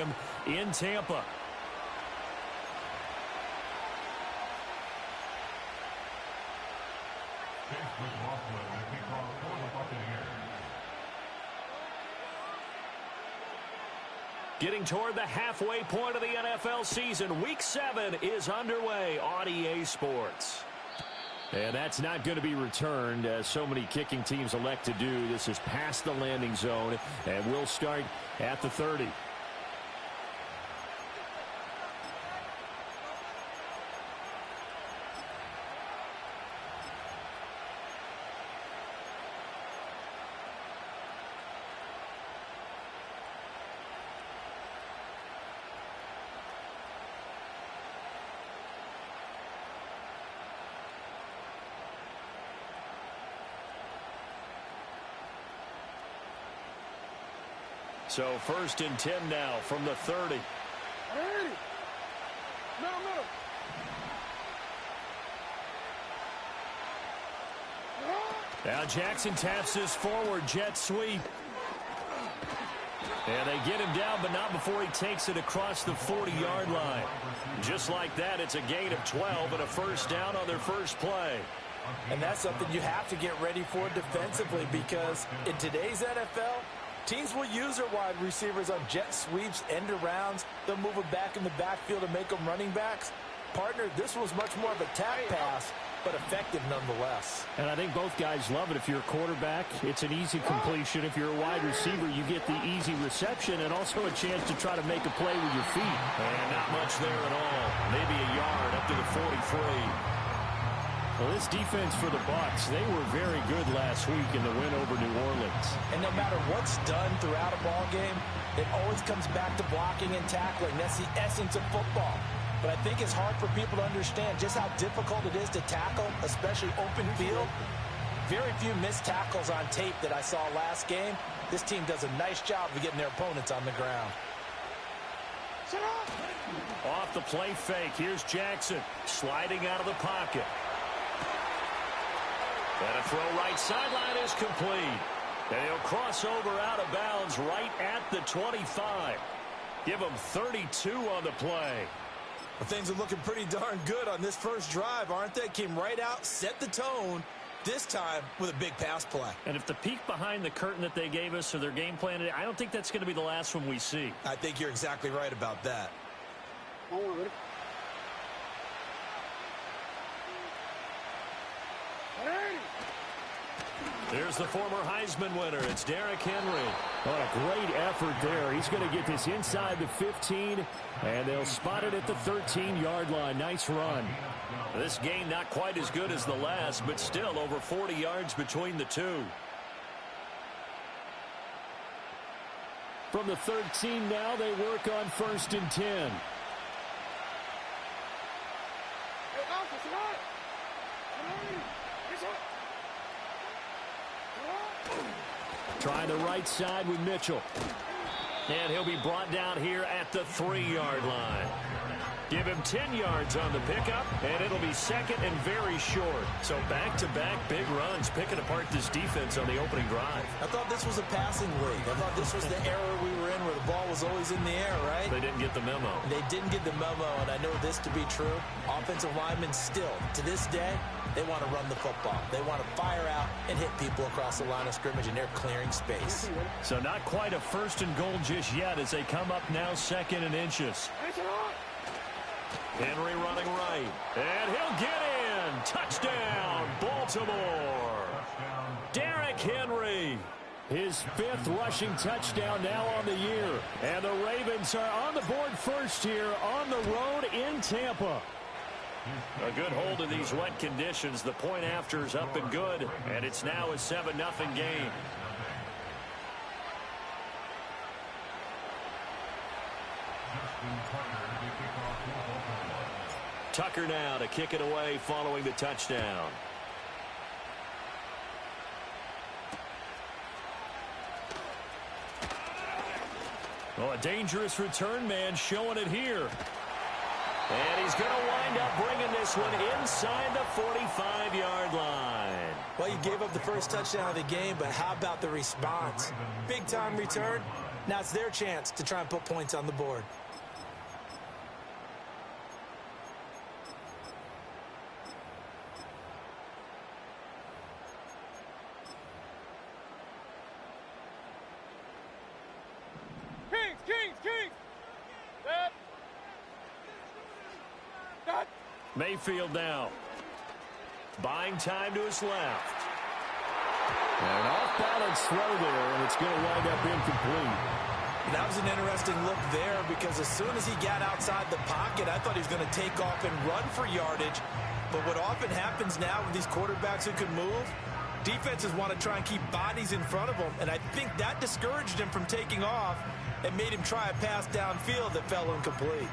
Stadium in Tampa. Getting toward the halfway point of the NFL season. Week 7 is underway on EA Sports. And that's not going to be returned, as so many kicking teams elect to do. This is past the landing zone, and we'll start at the 30. So 1st and 10 now from the 30. Now Jackson taps this forward jet sweep. And they get him down, but not before he takes it across the 40-yard line. Just like that, it's a gain of 12 and a first down on their first play. And that's something you have to get ready for defensively, because in today's NFL, teams will use their wide receivers on jet sweeps, end arounds. They'll move them back in the backfield and make them running backs. Partner, this was much more of a tap pass, but effective nonetheless. And I think both guys love it. If you're a quarterback, it's an easy completion. If you're a wide receiver, you get the easy reception and also a chance to try to make a play with your feet. And not much there at all. Maybe a yard up to the 43. Well, this defense for the Bucs, they were very good last week in the win over New Orleans. And no matter what's done throughout a ball game, it always comes back to blocking and tackling. That's the essence of football. But I think it's hard for people to understand just how difficult it is to tackle, especially open field. Very few missed tackles on tape that I saw last game. This team does a nice job of getting their opponents on the ground. Off the play fake, here's Jackson sliding out of the pocket. And a throw right sideline is complete. And he'll cross over out of bounds right at the 25. Give him 32 on the play. Well, things are looking pretty darn good on this first drive, aren't they? Came right out, set the tone, this time with a big pass play. And if the peek behind the curtain that they gave us or their game plan, I don't think that's going to be the last one we see. I think you're exactly right about that. There's the former Heisman winner. It's Derrick Henry. What a great effort there. He's going to get this inside the 15, and they'll spot it at the 13-yard line. Nice run. This game not quite as good as the last, but still over 40 yards between the two. From the 13 now, they work on 1st and 10. Trying the right side with Mitchell. And he'll be brought down here at the 3-yard line. Give him 10 yards on the pickup, and it'll be second and very short. So back-to-back big runs, picking apart this defense on the opening drive. I thought this was a passing league. I thought this was the era we were in where the ball was always in the air, right? They didn't get the memo. They didn't get the memo, and I know this to be true. Offensive linemen still, to this day, they want to run the football. They want to fire out and hit people across the line of scrimmage, and they're clearing space. So not quite a 1st and goal just yet as they come up now 2nd and inches. Henry running right, and he'll get in. Touchdown, Baltimore. Derrick Henry, his 5th rushing touchdown now on the year. And the Ravens are on the board first here on the road in Tampa. A good hold in these wet conditions. The point after is up and good, and it's now a 7-0 game. Tucker now to kick it away following the touchdown. Oh, a dangerous return man showing it here. And he's going to wind up bringing this one inside the 45-yard line. Well, you gave up the first touchdown of the game, but how about the response? Big-time return. Now it's their chance to try and put points on the board. Kings! Mayfield now. Buying time to his left. And an off-balance throw there, and it's going to wind up incomplete. That was an interesting look there because as soon as he got outside the pocket, I thought he was going to take off and run for yardage. But what often happens now with these quarterbacks who can move, defenses want to try and keep bodies in front of them, and I think that discouraged him from taking off and made him try a pass downfield that fell incomplete.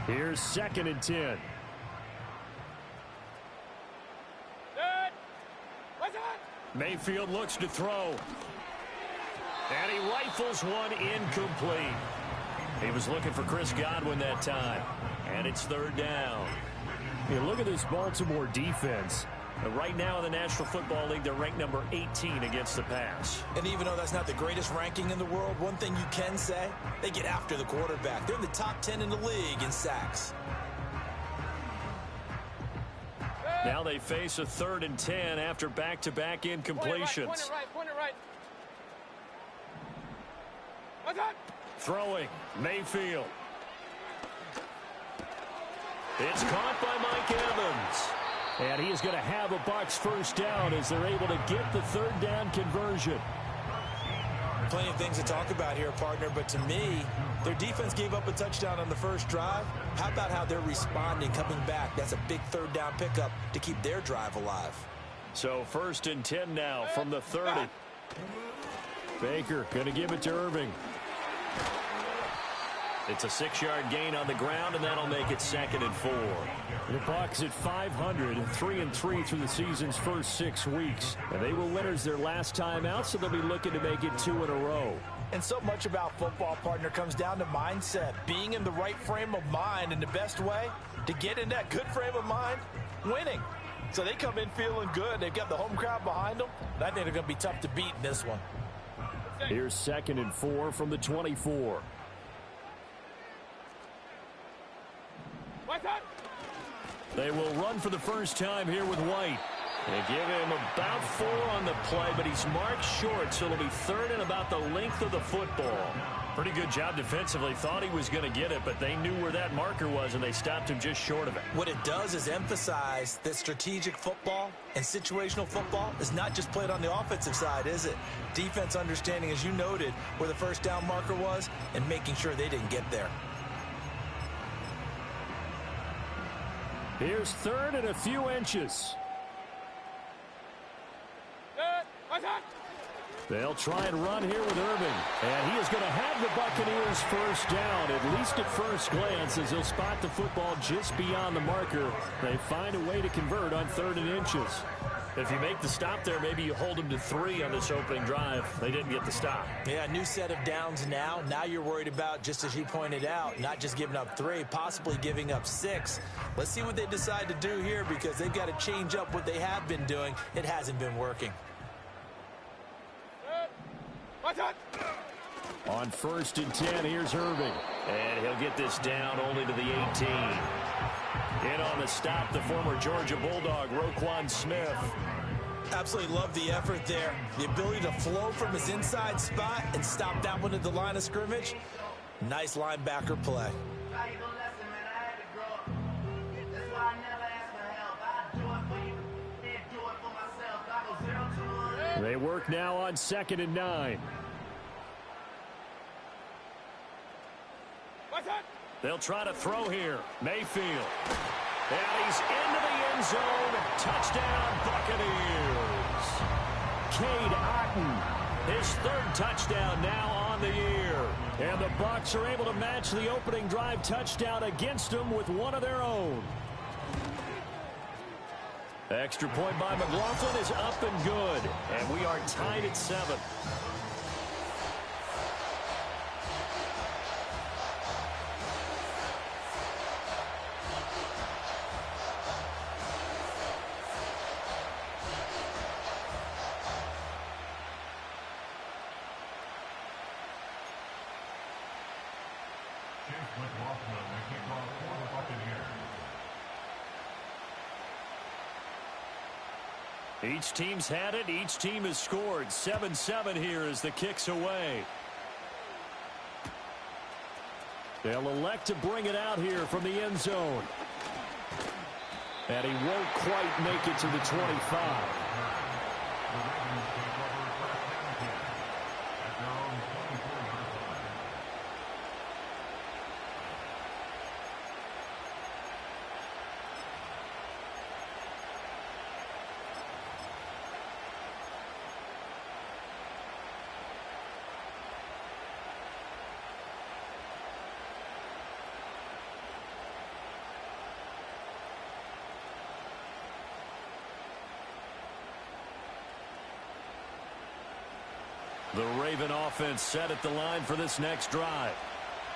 Here's 2nd and 10. Mayfield looks to throw. And he rifles one incomplete. He was looking for Chris Godwin that time. And it's 3rd down. Hey, look at this Baltimore defense. Right now in the National Football League, they're ranked number 18 against the pass. And even though that's not the greatest ranking in the world, one thing you can say, they get after the quarterback. They're in the top 10 in the league in sacks. Now they face a 3rd and 10 after back-to-back incompletions. Point it right. What's that? Throwing, Mayfield. It's caught by Mike Evans. And he is going to have a Bucs first down as they're able to get the 3rd down conversion. Plenty of things to talk about here, partner, but to me, their defense gave up a touchdown on the first drive. How about how they're responding, coming back? That's a big 3rd down pickup to keep their drive alive. So 1st and 10 now from the 30. Baker going to give it to Irving. It's a 6-yard gain on the ground, and that'll make it 2nd and 4. The Bucs at 500, 3-3 through the season's first 6 weeks. And they were winners their last time out, so they'll be looking to make it 2 in a row. And so much about football, partner, comes down to mindset. Being in the right frame of mind, and the best way to get in that good frame of mind, winning. So they come in feeling good. They've got the home crowd behind them. And I think they're going to be tough to beat in this one. Here's 2nd and 4 from the 24. They will run for the first time here with White. They give him about 4 on the play, but he's marked short, so it'll be 3rd and about the length of the football. Pretty good job defensively. Thought he was going to get it, but they knew where that marker was, and they stopped him just short of it. What it does is emphasize that strategic football and situational football is not just played on the offensive side, is it? Defense understanding, as you noted, where the first down marker was and making sure they didn't get there. Here's 3rd and a few inches. They'll try and run here with Irving. And he is going to have the Buccaneers first down, at least at first glance, as he'll spot the football just beyond the marker. They find a way to convert on 3rd and inches. If you make the stop there, maybe you hold them to 3 on this opening drive. They didn't get the stop. Yeah, new set of downs now. Now you're worried about, just as you pointed out, not just giving up 3, possibly giving up 6. Let's see what they decide to do here because they've got to change up what they have been doing. It hasn't been working. On 1st and 10, here's Irving. And he'll get this down only to the 18. In on the stop, the former Georgia Bulldog, Roquan Smith. Absolutely love the effort there. The ability to flow from his inside spot and stop that one at the line of scrimmage. Nice linebacker play. They work now on 2nd and 9. They'll try to throw here. Mayfield. And he's into the end zone. Touchdown, Buccaneers. Cade Otton, his 3rd touchdown now on the year. And the Bucs are able to match the opening drive touchdown against them with one of their own. Extra point by McLaughlin is up and good. And we are tied at 7. Each team's had it. Each team has scored. 7-7 here as the kick's away. They'll elect to bring it out here from the end zone. And he won't quite make it to the 25. The Raven offense set at the line for this next drive.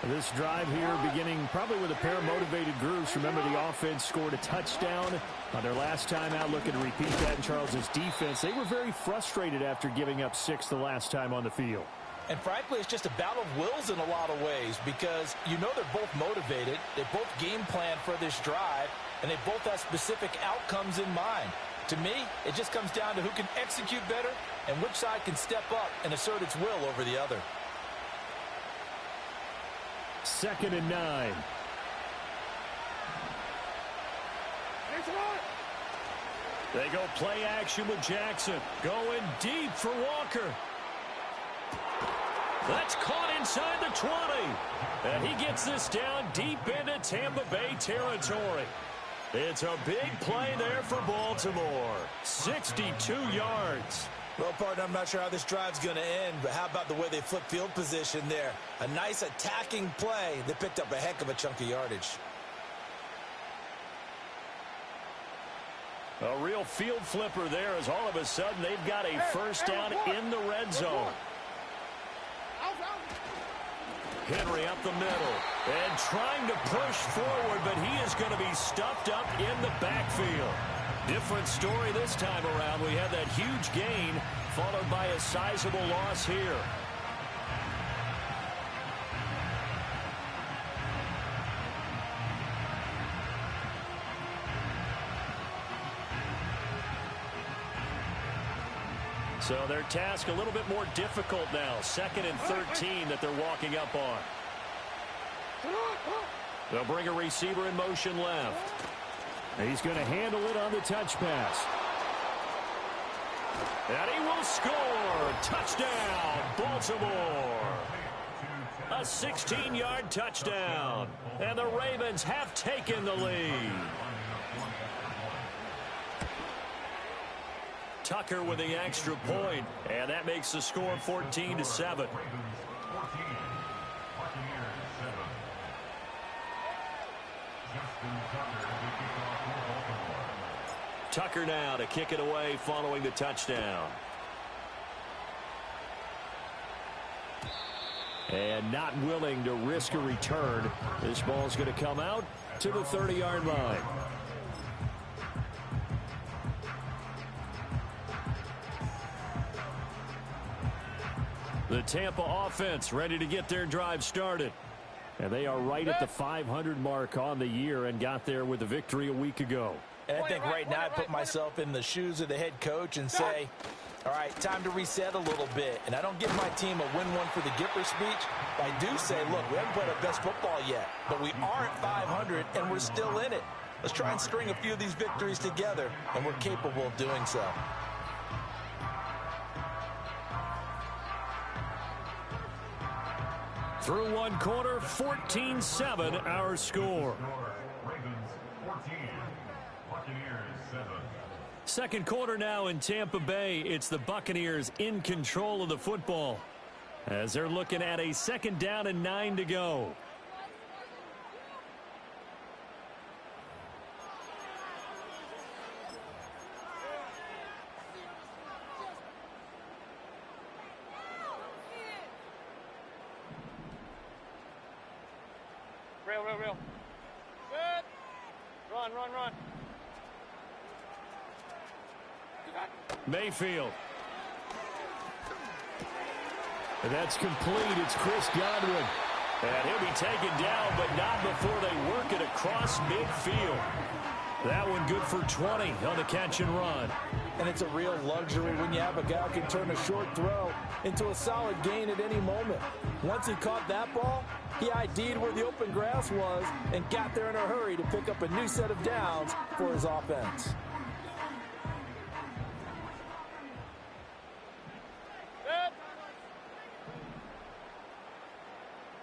This drive here beginning probably with a pair of motivated groups. Remember, the offense scored a touchdown on their last time out. Looking to repeat that in Charles's defense. They were very frustrated after giving up 6 the last time on the field. And frankly, it's just a battle of wills in a lot of ways because you know they're both motivated. They both game plan for this drive, and they both have specific outcomes in mind. To me, it just comes down to who can execute better and which side can step up and assert its will over the other. 2nd and 9. They go play action with Jackson. Going deep for Walker. That's caught inside the 20. And he gets this down deep into Tampa Bay territory. It's a big play there for Baltimore. 62 yards. Well, partner, I'm not sure how this drive's going to end, but how about the way they flip field position there? A nice attacking play. They picked up a heck of a chunk of yardage. A real field flipper there as all of a sudden they've got a first down in the red zone. Henry up the middle and trying to push forward, but he is going to be stuffed up in the backfield. Different story this time around. We had that huge gain followed by a sizable loss here. So their task a little bit more difficult now. 2nd and 13 that they're walking up on. They'll bring a receiver in motion left. He's going to handle it on the touch pass. And he will score. Touchdown, Baltimore. A 16-yard touchdown. And the Ravens have taken the lead. Tucker with the extra point, and that makes the score 14-7. Tucker now to kick it away following the touchdown. And not willing to risk a return. This ball's going to come out to the 30-yard line. The Tampa offense ready to get their drive started. And they are right at the 500 mark on the year and got there with a victory a week ago. And I think right now I put myself in the shoes of the head coach and say, all right, time to reset a little bit. And I don't give my team a win one for the Gipper speech. But I do say, look, we haven't played our best football yet, but we are at 500 and we're still in it. Let's try and string a few of these victories together, and we're capable of doing so. Through one quarter, 14-7 our score. Second quarter now in Tampa Bay. It's the Buccaneers in control of the football as they're looking at a 2nd down and 9 to go. Real. Good. Run. Mayfield. And that's complete. It's Chris Godwin. And he'll be taken down, but not before they work it across midfield. That one good for 20 on the catch and run. And it's a real luxury when you have a guy who can turn a short throw into a solid gain at any moment. Once he caught that ball, he ID'd where the open grass was and got there in a hurry to pick up a new set of downs for his offense.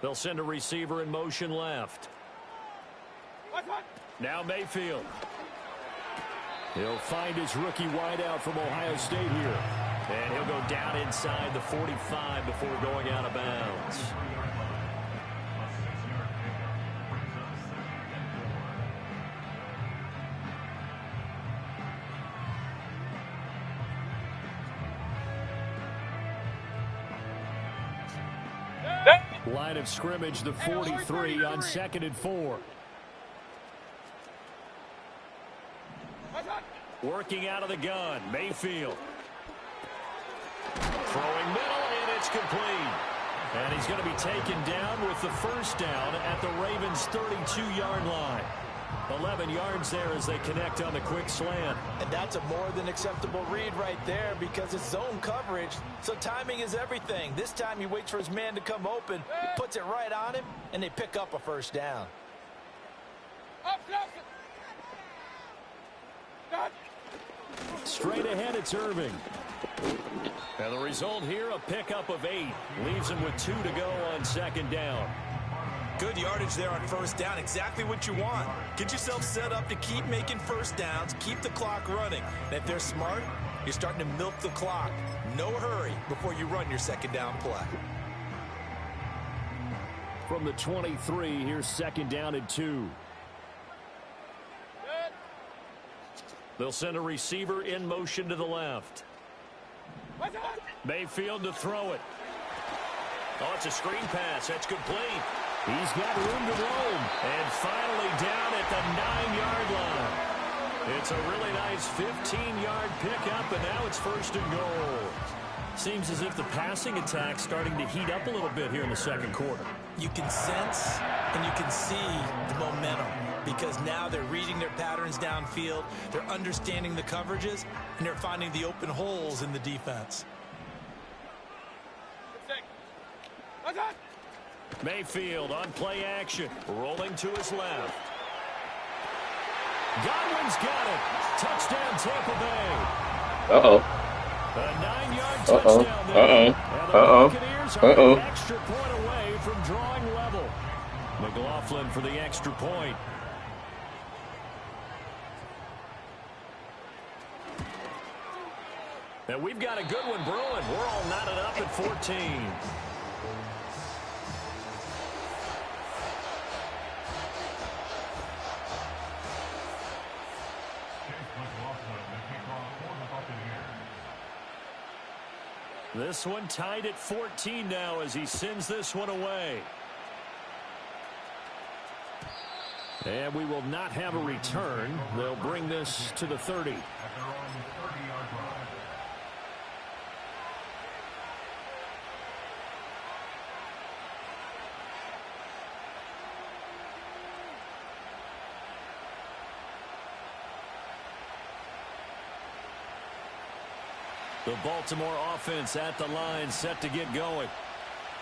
They'll send a receiver in motion left. Now Mayfield. He'll find his rookie wideout from Ohio State here. And he'll go down inside the 45 before going out of bounds. Line of scrimmage, the 43 on 2nd and 4. Working out of the gun, Mayfield. Throwing middle, and it's complete. And he's going to be taken down with the first down at the Ravens' 32-yard line. 11 yards there as they connect on the quick slant. And that's a more than acceptable read right there because it's zone coverage, so timing is everything. This time he waits for his man to come open, he puts it right on him, and they pick up a first down. Straight ahead, it's Irving. And the result here, a pickup of 8. Leaves him with 2 to go on 2nd down. Good yardage there on first down. Exactly what you want. Get yourself set up to keep making first downs, keep the clock running. And if they're smart, you're starting to milk the clock. No hurry before you run your 2nd down play. From the 23, here's 2nd down and 2. They'll send a receiver in motion to the left. Mayfield to throw it. Oh, it's a screen pass. That's complete. He's got room to roam. And finally down at the 9-yard line. It's a really nice 15-yard pickup, and now it's 1st and goal. Seems as if the passing attack's starting to heat up a little bit here in the 2nd quarter. You can sense and you can see the momentum because now they're reading their patterns downfield, they're understanding the coverages, and they're finding the open holes in the defense. Mayfield on play action, rolling to his left. Godwin's got it. Touchdown, Tampa Bay. Uh-oh. A 9-yard touchdown there. And the Buccaneers are an extra point away from drawing level. McLaughlin for the extra point. And we've got a good one brewing. We're all knotted up at 14. This one tied at 14 now as he sends this one away. And we will not have a return. They'll bring this to the 30. The Baltimore offense at the line, set to get going.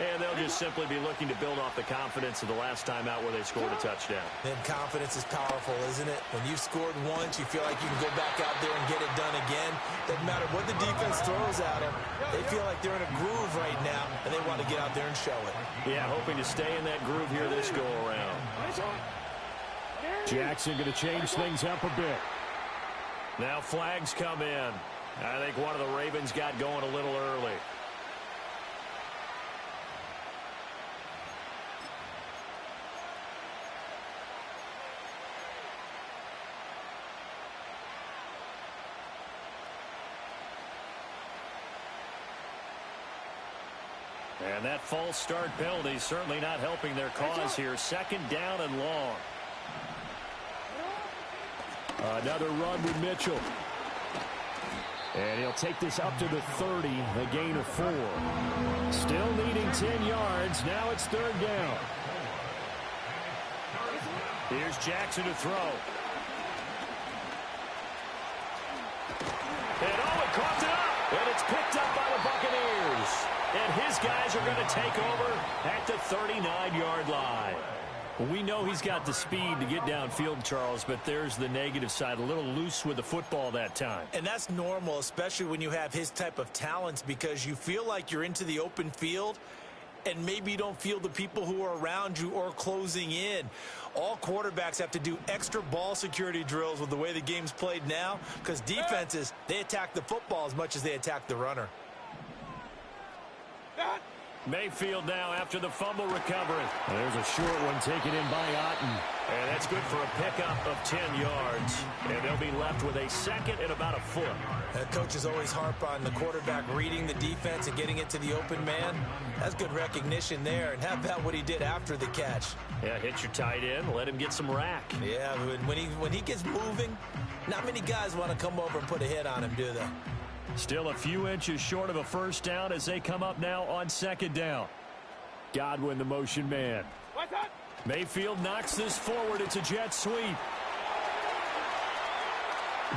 And they'll just simply be looking to build off the confidence of the last time out where they scored a touchdown. And confidence is powerful, isn't it? When you've scored once, you feel like you can go back out there and get it done again. Doesn't matter what the defense throws at them. They feel like they're in a groove right now, and they want to get out there and show it. Yeah, hoping to stay in that groove here this go-around. Jackson going to change things up a bit. Now flags come in. I think one of the Ravens got going a little early. And that false start penalty certainly not helping their cause here. 2nd down and long. Another run with Mitchell. And he'll take this up to the 30, a gain of 4. Still needing 10 yards. Now it's 3rd down. Here's Jackson to throw. And it caught it up. And it's picked up by the Buccaneers. And his guys are going to take over at the 39-yard line. We know he's got the speed to get downfield, Charles, but there's the negative side. A little loose with the football that time. And that's normal, especially when you have his type of talents, because you feel like you're into the open field and maybe you don't feel the people who are around you or closing in. All quarterbacks have to do extra ball security drills with the way the game's played now, because defenses, they attack the football as much as they attack the runner. Mayfield now after the fumble recovery. There's a short one taken in by Otten. And that's good for a pickup of 10 yards. And they'll be left with a 2nd and about a foot. Coaches always harp on the quarterback reading the defense and getting it to the open man. That's good recognition there. And how about what he did after the catch? Yeah, hit your tight end, let him get some rack. Yeah, when he gets moving, not many guys want to come over and put a hit on him, do they? Still a few inches short of a 1st down as they come up now on 2nd down. Godwin, the motion man. Mayfield knocks this forward. It's a jet sweep.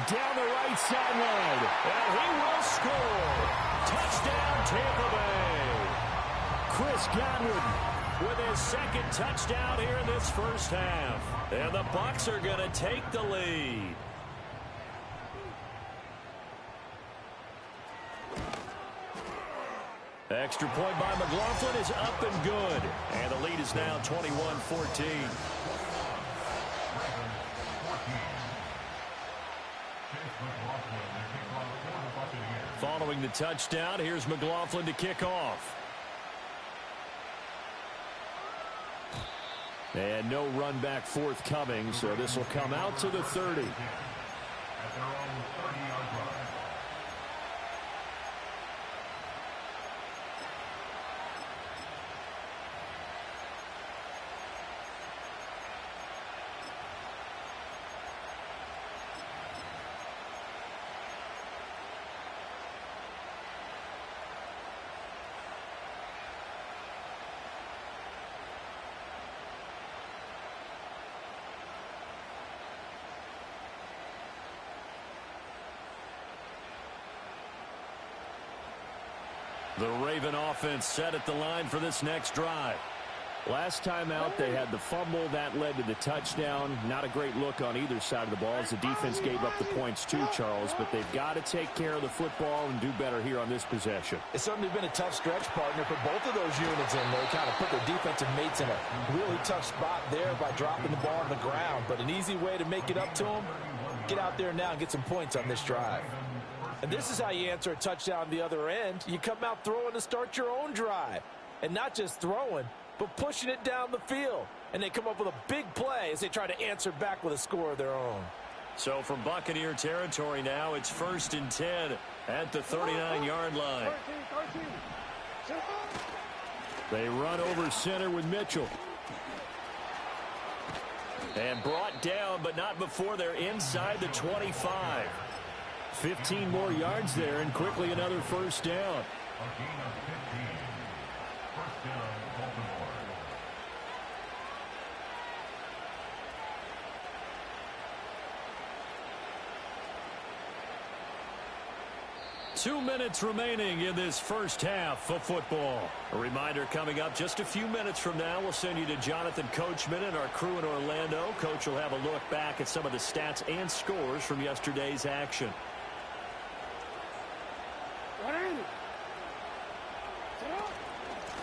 Down the right sideline. And he will score. Touchdown, Tampa Bay. Chris Godwin with his 2nd touchdown here in this 1st half. And the Bucs are going to take the lead. Extra point by McLaughlin is up and good. And the lead is now 21-14. Following the touchdown, here's McLaughlin to kick off. And no run back forthcoming, so this will come out to the 30. The Raven offense set at the line for this next drive. Last time out, they had the fumble. That led to the touchdown. Not a great look on either side of the ball as the defense gave up the points too, Charles. But they've got to take care of the football and do better here on this possession. It's certainly been a tough stretch, partner, for both of those units in there. Kind of put their defensive mates in a really tough spot there by dropping the ball on the ground. But an easy way to make it up to them, get out there now and get some points on this drive. And this is how you answer a touchdown on the other end. You come out throwing to start your own drive. And not just throwing, but pushing it down the field. And they come up with a big play as they try to answer back with a score of their own. So from Buccaneer territory now, it's 1st and 10 at the 39-yard line. They run over center with Mitchell. And brought down, but not before they're inside the 25. 15 more yards there, and quickly another 1st down. 2 minutes remaining in this 1st half of football. A reminder coming up just a few minutes from now, we'll send you to Jonathan Coachman and our crew in Orlando. Coach will have a look back at some of the stats and scores from yesterday's action.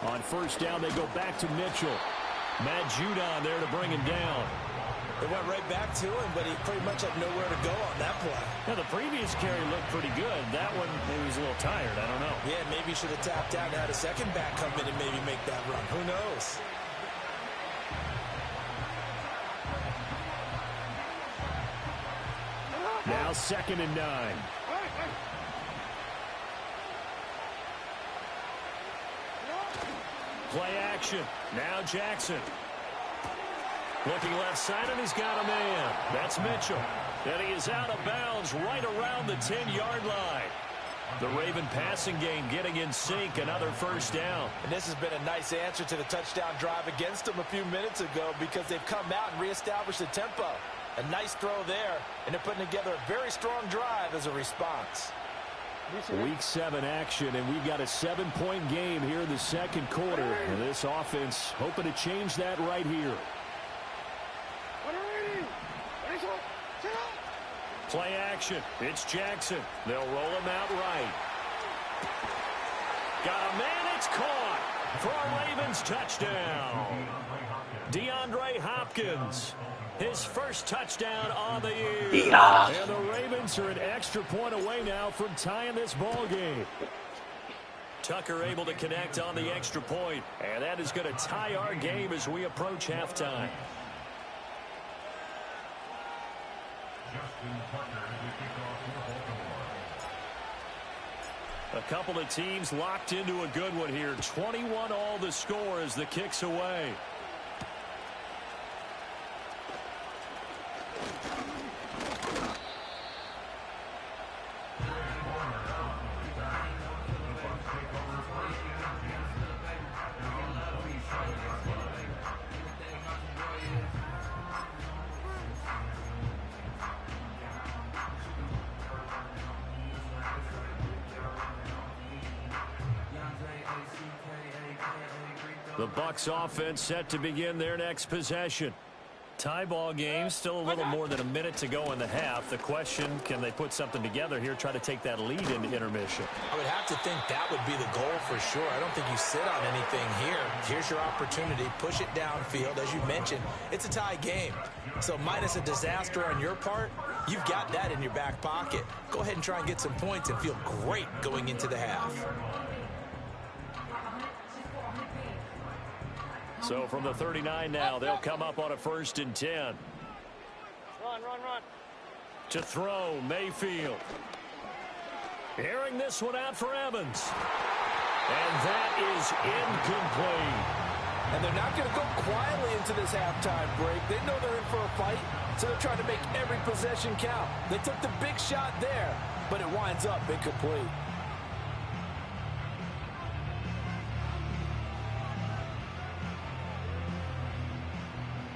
On 1st down, they go back to Mitchell. Matt Judon there to bring him down. They went right back to him, but he pretty much had nowhere to go on that play. Now, the previous carry looked pretty good. That one, he was a little tired. I don't know. Yeah, maybe he should have tapped out and had a second back come in and maybe make that run. Who knows? Now 2nd and 9. Play action. Now Jackson. Looking left side, and he's got a man. That's Mitchell. And he is out of bounds right around the 10-yard line. The Raven passing game getting in sync, another first down. And this has been a nice answer to the touchdown drive against them a few minutes ago because they've come out and reestablished the tempo. A nice throw there, and they're putting together a very strong drive as a response. Week 7 action, and we've got a 7-point game here in the second quarter. And this offense hoping to change that right here. Play action. It's Jackson. They'll roll him out right. Got a man. It's caught for a Ravens touchdown. DeAndre Hopkins. His first touchdown on the year. Yeah. And the Ravens are an extra point away now from tying this ball game. Tucker able to connect on the extra point. And that is going to tie our game as we approach halftime. A couple of teams locked into a good one here. 21 all the score as the kick's away. The Bucs offense set to begin their next possession. Tie ball game, still a little more than a minute to go in the half. The question, can they put something together here, try to take that lead into intermission? I would have to think that would be the goal for sure. I don't think you sit on anything here. Here's your opportunity. Push it downfield. As you mentioned, it's a tie game. So minus a disaster on your part, you've got that in your back pocket. Go ahead and try and get some points and feel great going into the half. So from the 39 now, they'll come up on a 1st and 10. Run, run, run. To throw, Mayfield. Airing this one out for Evans. And that is incomplete. And they're not going to go quietly into this halftime break. They know they're in for a fight, so they're trying to make every possession count. They took the big shot there, but it winds up incomplete.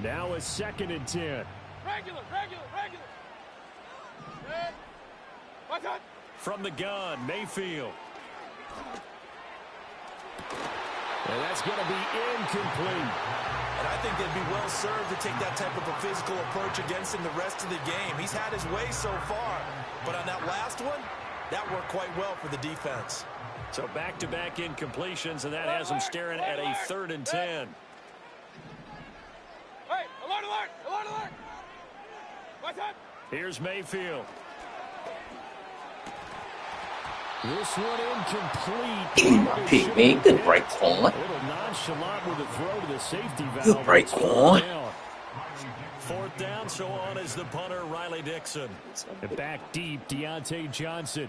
Now a 2nd and 10. Regular, regular, regular. Good. Watch out. From the gun, Mayfield. And that's going to be incomplete. And I think they'd be well served to take that type of a physical approach against him the rest of the game. He's had his way so far, but on that last one, that worked quite well for the defense. So back-to-back incompletions, and that has them staring at a 3rd and 10. Hey, alert, alert, alert, alert. Watch out. Here's Mayfield. This one incomplete. Pick me. Good break, Corn. A little nonchalant with a throw to the safety valve. Good break, Corn. 4th down, so on is the punter, Riley Dixon. And back deep, Deontay Johnson.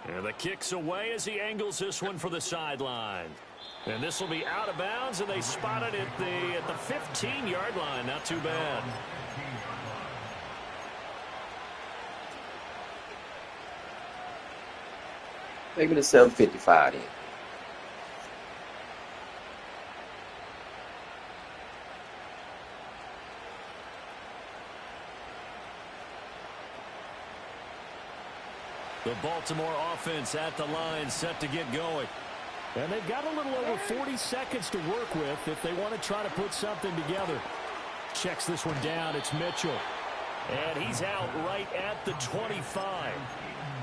And the kick's away as he angles this one for the sideline. And this will be out of bounds, and they spot it at the 15-yard line. Not too bad. Maybe the 7:55 then. The Baltimore offense at the line, set to get going. And they've got a little over 40 seconds to work with if they want to try to put something together. Checks this one down. It's Mitchell. And he's out right at the 25.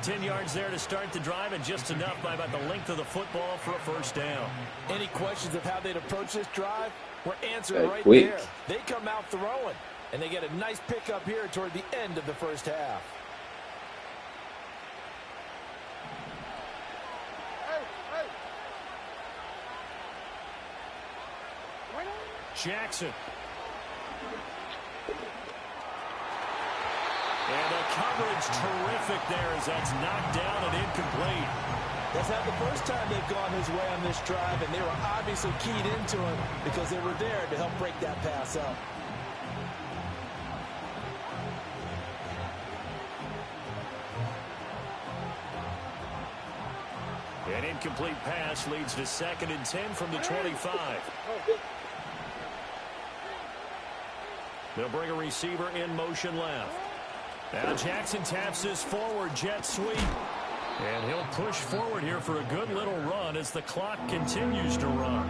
10 yards there to start the drive, and just enough by about the length of the football for a 1st down. Any questions of how they'd approach this drive? We're answering right quick. there. They come out throwing, and they get a nice pickup here toward the end of the 1st half. Jackson. And the coverage terrific there as that's knocked down and incomplete. That's not the first time they've gone his way on this drive, and they were obviously keyed into him because they were there to help break that pass up. An incomplete pass leads to 2nd and 10 from the 25. They'll bring a receiver in motion left. Now Jackson taps this forward jet sweep. And he'll push forward here for a good little run as the clock continues to run.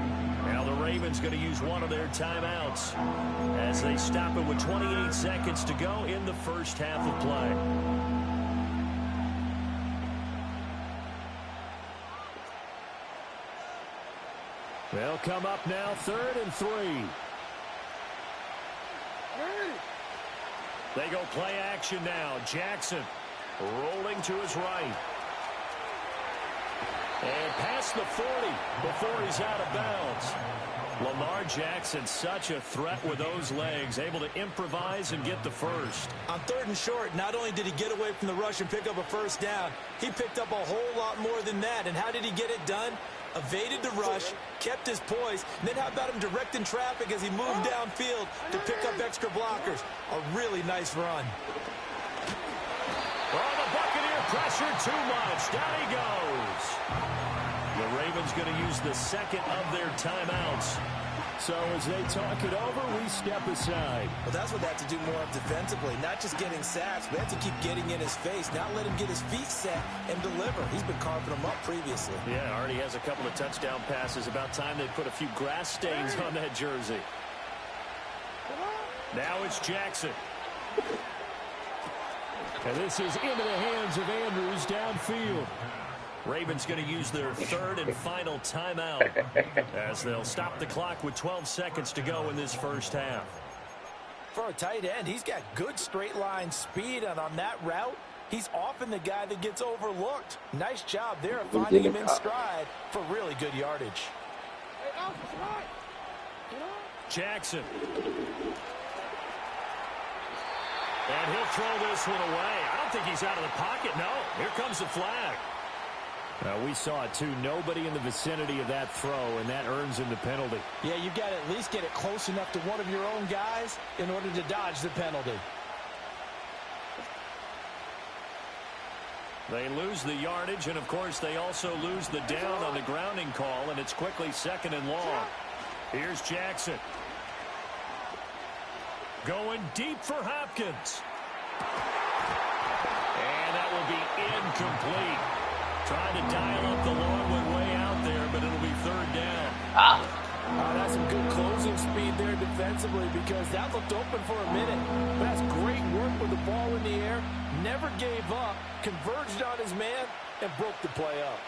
Now the Ravens going to use one of their timeouts as they stop it with 28 seconds to go in the first half of play. They'll come up now 3rd and 3. They go play action now. Jackson rolling to his right. And past the 40 before he's out of bounds. Lamar Jackson, such a threat with those legs, able to improvise and get the first. On 3rd and short, not only did he get away from the rush and pick up a first down, he picked up a whole lot more than that. And how did he get it done? Evaded the rush, kept his poise, and then how about him directing traffic as he moved downfield to pick up extra blockers? A really nice run. Oh, the Buccaneer pressure too much. Down he goes. The Ravens going to use the 2nd of their timeouts. So as they talk it over, we step aside. Well, that's what they have to do more of defensively. Not just getting sacks, but they have to keep getting in his face. Not let him get his feet set and deliver. He's been carving them up previously. Yeah, already has a couple of touchdown passes. About time they put a few grass stains on that jersey. Now it's Jackson. And this is into the hands of Andrews downfield. Ravens going to use their 3rd and final timeout as they'll stop the clock with 12 seconds to go in this first half. For a tight end, he's got good straight line speed, and on that route, he's often the guy that gets overlooked. Nice job there of finding him in stride for really good yardage. Jackson. And he'll throw this one away. I don't think he's out of the pocket. No, here comes the flag. We saw it too. Nobody in the vicinity of that throw, and that earns him the penalty. Yeah, you've got to at least get it close enough to one of your own guys in order to dodge the penalty. They lose the yardage, and of course they also lose the down on the grounding call, and it's quickly 2nd and long. Here's Jackson. Going deep for Hopkins. And that will be incomplete. Trying to dial up the long one way out there, but it'll be 3rd down. That's some good closing speed there defensively because that looked open for a minute. But that's great work with the ball in the air. Never gave up, converged on his man, and broke the play up.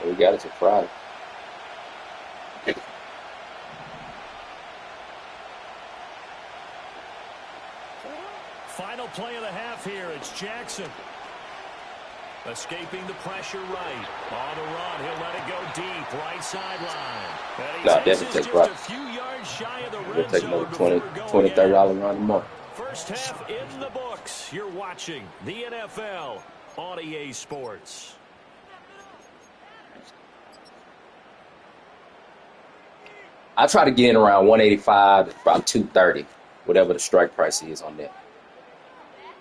We got it to Friday. Final play of the half here. It's Jackson. Escaping the pressure right. On the run. He'll let it go deep. Right sideline. And he takes it just a few yards shy of the red take zone another $20, $30 around the month. First half in the books. You're watching the NFL on EA Sports. I try to get in around 185 to about 230, whatever the strike price is on that.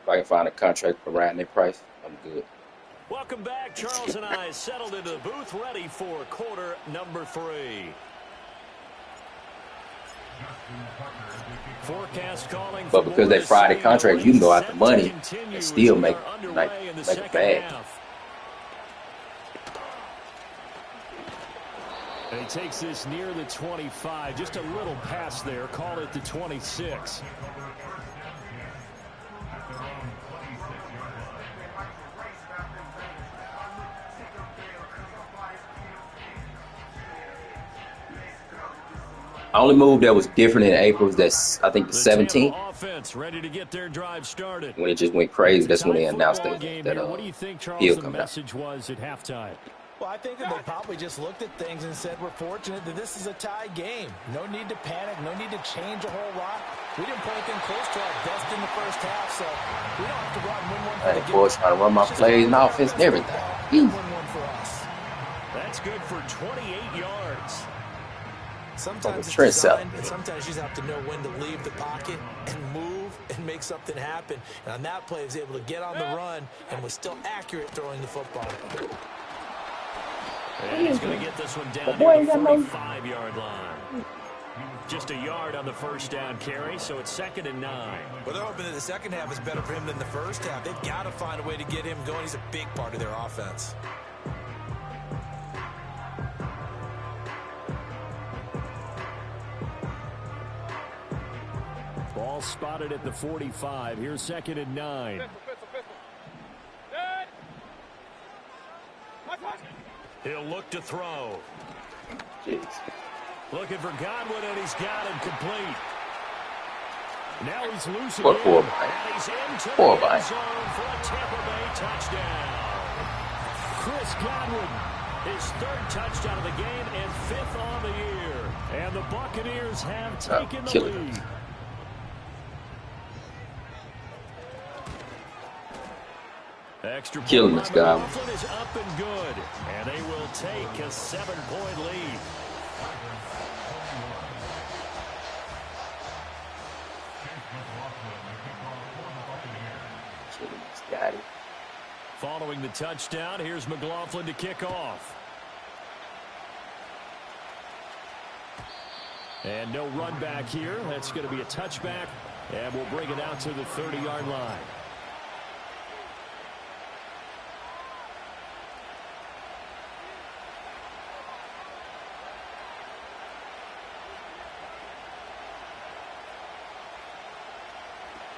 If I can find a contract around that price, I'm good. Welcome back. Charles and I settled into the booth, ready for quarter number 3. Forecast calling. But because that Friday contract, you can go out the money and still make a bag. And he takes this near the 25, just a little past there. Call it the 26. The only move that was different in April is that I think the 17th. Offense ready to get their drive started. When it just went crazy, that's when they announced that What do you think, Charles, deal the coming message was at halftime? Well, I think that they probably just looked at things and said, we're fortunate that this is a tie game. No need to panic. No need to change a whole lot. We didn't play anything close to our best in the first half, so we don't have to go out and win one for the game. Boys trying to run my plays and offense and everything. Win one for us. That's good for 28 yards. Sometimes it's designed, and sometimes you just have to know when to leave the pocket and move and make something happen. And on that play, he was able to get on the run and was still accurate throwing the football. And he's going to get this one down near the 45-yard line. Just a yard on the first down carry, so it's 2nd and 9. Well, they're hoping that the second half is better for him than the first half. They've got to find a way to get him going. He's a big part of their offense. Ball spotted at the 45. Here's 2nd and 9. He'll look to throw. Jeez. Looking for Godwin, and he's got him complete. Now he's loose What again, for? and he's into For the end zone for a Tampa Bay touchdown. Chris Godwin, his 3rd touchdown of the game and 5th on the year. And the Buccaneers have taken the lead. Extra Killing this guy. is up and good, and they will take a 7-point lead. Got it. Following the touchdown, here's McLaughlin to kick off. And no run back here. That's going to be a touchback, and we'll bring it out to the 30-yard line.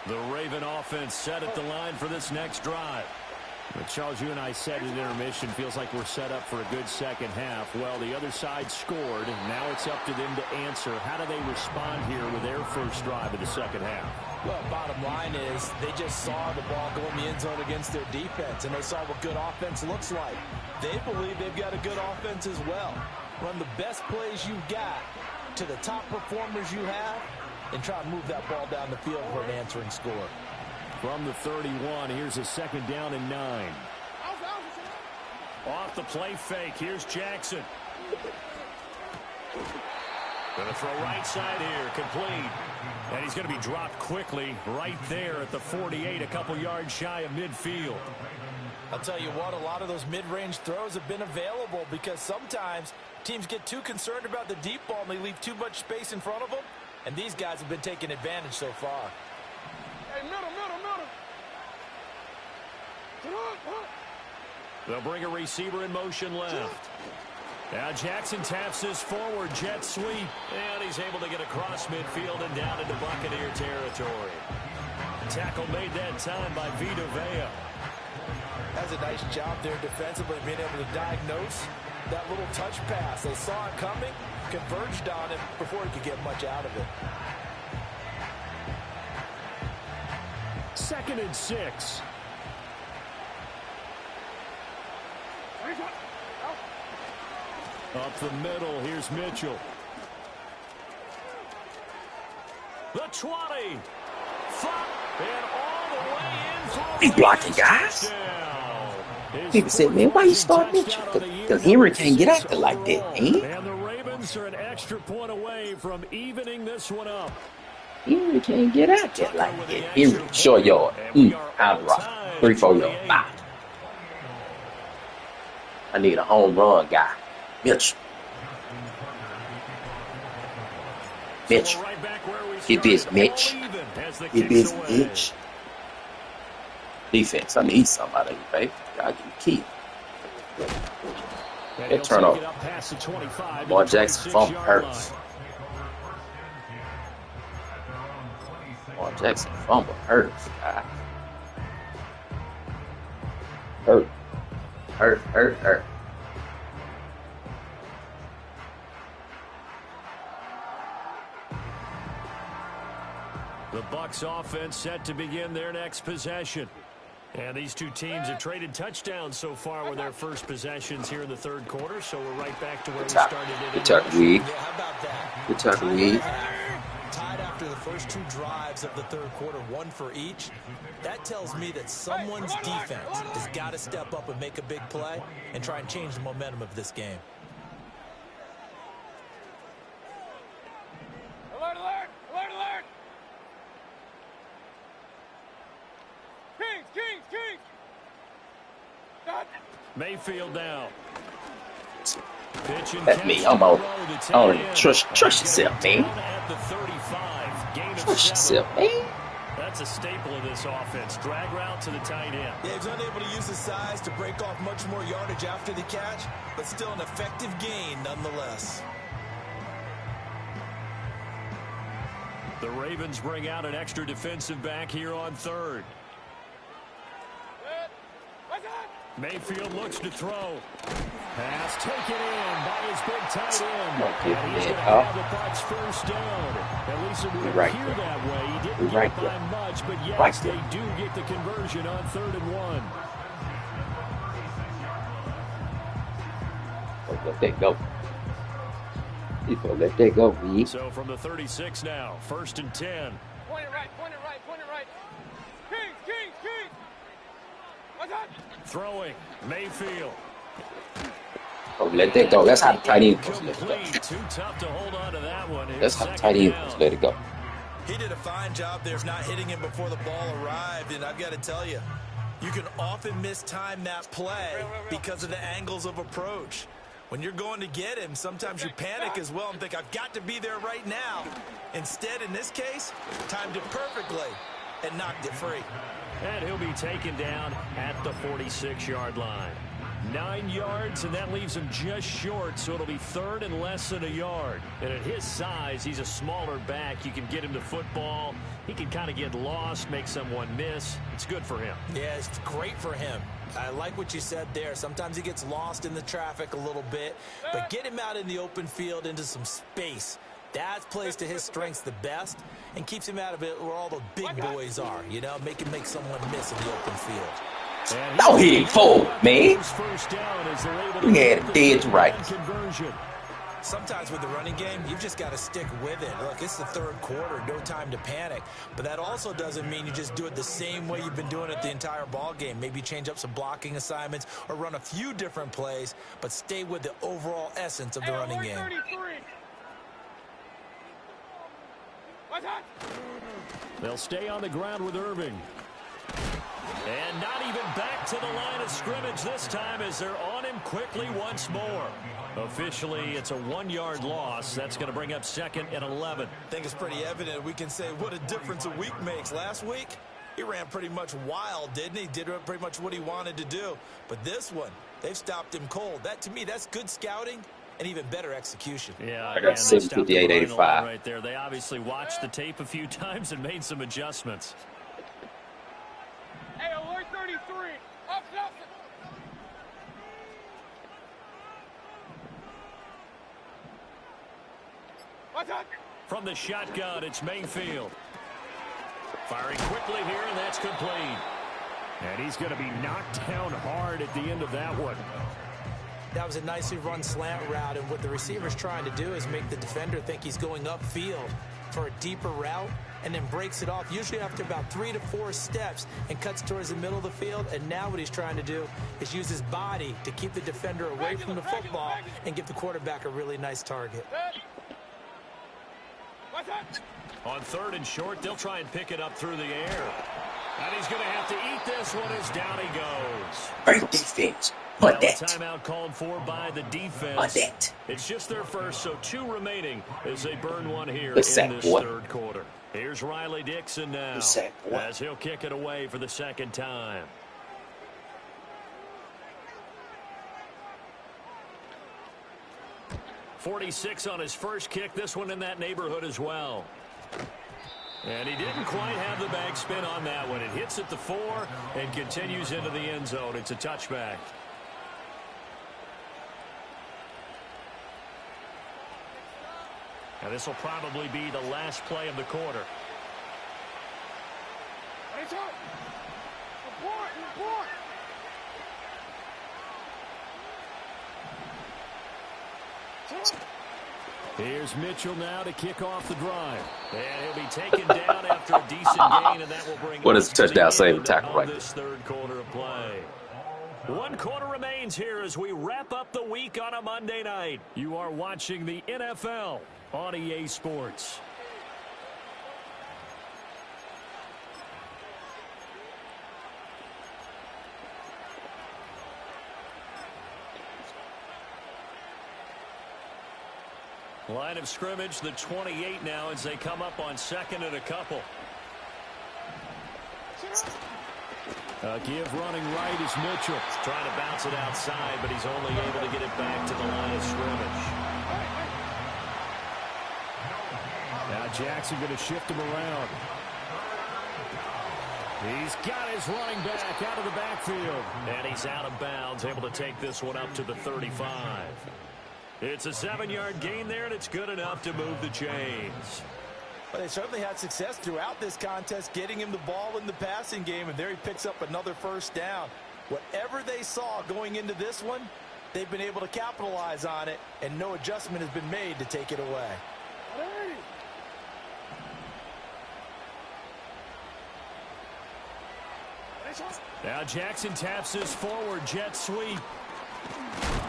The Raven offense set at the line for this next drive. But Charles, you and I said at intermission, feels like we're set up for a good second half. Well, the other side scored, and now it's up to them to answer. How do they respond here with their first drive of the second half? Well, bottom line is they just saw the ball go in the end zone against their defense, and they saw what good offense looks like. They believe they've got a good offense as well. Run the best plays you've got to the top performers you have, and try to move that ball down the field for an answering score. From the 31, here's a 2nd down and 9. Off the play fake, here's Jackson. Going to throw right side here, complete. And he's going to be dropped quickly right there at the 48, a couple yards shy of midfield. I'll tell you what, a lot of those mid-range throws have been available because sometimes teams get too concerned about the deep ball and they leave too much space in front of them. And these guys have been taking advantage so far. Hey, middle. They'll bring a receiver in motion left. Now Jackson taps this forward jet sweep. And he's able to get across midfield and down into Buccaneer territory. Tackle made that time by Vita Vea. That's a nice job there defensively, being able to diagnose that little touch pass. They saw it coming, converged on it before he could get much out of it. 2nd and 6. Up the middle, here's Mitchell. The 20. And all the way in for He's blocking, guys. People say, man, why you start Mitchell? Because Henry can't get out there like that, man. And the Ravens are an extra point away from evening this one up. Henry can't get out there like that. Henry, short yard. Out of rock. 3-4 yard. Bye. I need a home run guy. Mitchell. Mitchell. Get this, Mitch. Get this, Mitch. Defense, I need somebody, baby. Gotta get key. That turnover. Lamar Jackson fumble hurts. Lamar Jackson fumble hurts, guys. Hurt. The Bucs offense set to begin their next possession. And these two teams have traded touchdowns so far with their first possessions here in the third quarter, so we're right back to where we started it. Good tackle, Weed. Yeah, how about that? Good tackle, Weed. Tied after the first two drives of the third quarter, one for each. That tells me that someone's defense has got to step up and make a big play and try and change the momentum of this game. Alert, alert! Alert, alert! Kings, Kings, Kings! Done. Mayfield now. Pitch and That's catch me. to I'm the out. row to I take don't in. trust yourself, man. Down at the 35. Gain of Trust 7. yourself, man. That's a staple of this offense. Drag route to the tight end. Yeah, he was unable to use his size to break off much more yardage after the catch, but still an effective gain nonetheless. The Ravens bring out an extra defensive back here on third. What's that? Mayfield looks to throw. Pass taken in by his big tight end. Don't give And he's me going to that. have the Bucs first down. At least it would Right appear there. that way. He didn't Right get by there. much, but yes, Right they there. do get the conversion on 3rd and 1. Don't let that go. You gonna let that go, Weed. So from the 36 now, 1st and 10. Point it right, point it right, point it right. Kings, Kings, Kings! What's that? Throwing. Mayfield. Don't let that go. That's how the tight end supposed to let it Complete. go. Too tough to hold on to that one. That's how the Second tight end down. supposed to let it go. He did a fine job there of not hitting him before the ball arrived, and I've got to tell you, you can often mistime that play because of the angles of approach. When you're going to get him, sometimes you panic as well and think, I've got to be there right now. Instead, in this case, timed it perfectly and knocked it free. And he'll be taken down at the 46-yard line. 9 yards, and that leaves him just short, so it'll be 3rd and less than a yard. And at his size, he's a smaller back. You can get him to football. He can kind of get lost, make someone miss. It's good for him. Yeah, it's great for him. I like what you said there. Sometimes he gets lost in the traffic a little bit, but get him out in the open field into some space. That plays to his strengths the best and keeps him out of it where all the big boys are, you know, make someone miss in the open field. Don't hit him forward, man. First down as they're able to You had get it the dead to right. conversion. Sometimes with the running game, you've just got to stick with it. Look, it's the third quarter, no time to panic. But that also doesn't mean you just do it the same way you've been doing it the entire ball game. Maybe change up some blocking assignments or run a few different plays, but stay with the overall essence of the running game. 33. What's that? They'll stay on the ground with Irving. And not even back to the line of scrimmage this time as they're on him quickly once more. Officially, it's a 1-yard loss. That's going to bring up 2nd and 11. I think it's pretty evident. We can say what a difference a week makes. Last week, he ran pretty much wild, didn't he? Did pretty much what he wanted to do. But this one, they've stopped him cold. That, to me, that's good scouting and even better execution. Yeah, I got 758.85. right there. They obviously watched the tape a few times and made some adjustments. Hey, alert 33. Up, up. What's that? From the shotgun, it's Mayfield. Firing quickly here, and that's complete. And he's going to be knocked down hard at the end of that one. That was a nicely run slant route, and what the receiver's trying to do is make the defender think he's going upfield for a deeper route and then breaks it off, usually after about 3 to 4 steps, and cuts towards the middle of the field. And now what he's trying to do is use his body to keep the defender away from the football and give the quarterback a really nice target. What's that? On 3rd and short, they'll try and pick it up through the air. And he's going to have to eat this one as down he goes. Great defense. Well, But that. timeout called for by the defense. But that. It's just their first, so 2 remaining as they burn one here Good sack, in this boy. 3rd quarter. Here's Riley Dixon now Good sack, boy. as he'll kick it away for the 2nd time. .46 on his first kick. This one in that neighborhood as well. And he didn't quite have the back spin on that one. It hits at the 4 and continues into the end zone. It's a touchback. Now this will probably be the last play of the quarter. It's up. Important. Here's Mitchell now to kick off the drive. And he'll be taken down after a decent gain, and that will bring What is us a touchdown to the saving end tackle right of this third quarter of play. 1 quarter remains here as we wrap up the week on a Monday night. You are watching the NFL on EA Sports. Line of scrimmage, the 28 now as they come up on second and a couple. Give running right is Mitchell. Trying to bounce it outside, but he's only able to get it back to the line of scrimmage. Now Jackson going to shift him around. He's got his running back out of the backfield. And he's out of bounds, able to take this one up to the 35. It's a 7-yard gain there, and it's good enough to move the chains. Well, they certainly had success throughout this contest, getting him the ball in the passing game, and there he picks up another first down. Whatever they saw going into this one, they've been able to capitalize on it, and no adjustment has been made to take it away. Now Jackson taps this forward jet sweep.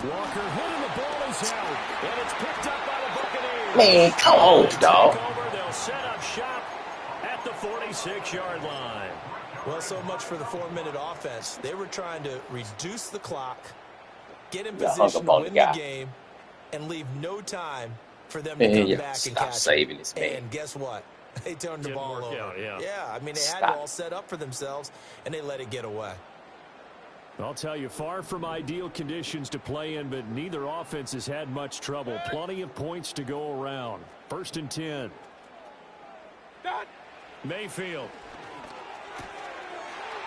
Walker hitting the ball is out, and it's picked up by the Buccaneers. Man, come on, dog. They'll set up shop at the 46-yard line. Well, so much for the 4-minute offense. They were trying to reduce the clock, get in position to win the game, and leave no time for them to come back and catch saving this man. And guess what? They turned the ball over. Yeah, I mean, they had it all set up for themselves, and they let it get away. I'll tell you, far from ideal conditions to play in, but neither offense has had much trouble. Plenty of points to go around. 1st and 10. Mayfield.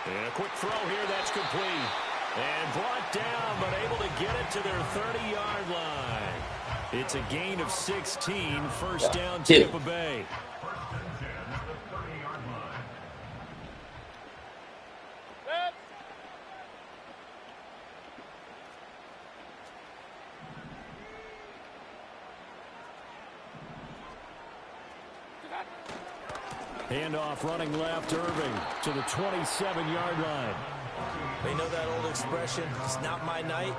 And a quick throw here, that's complete. And brought down, but able to get it to their 30-yard line. It's a gain of 16. First down, Tampa Bay. Handoff running left, Irving to the 27-yard line. They know that old expression, it's not my night.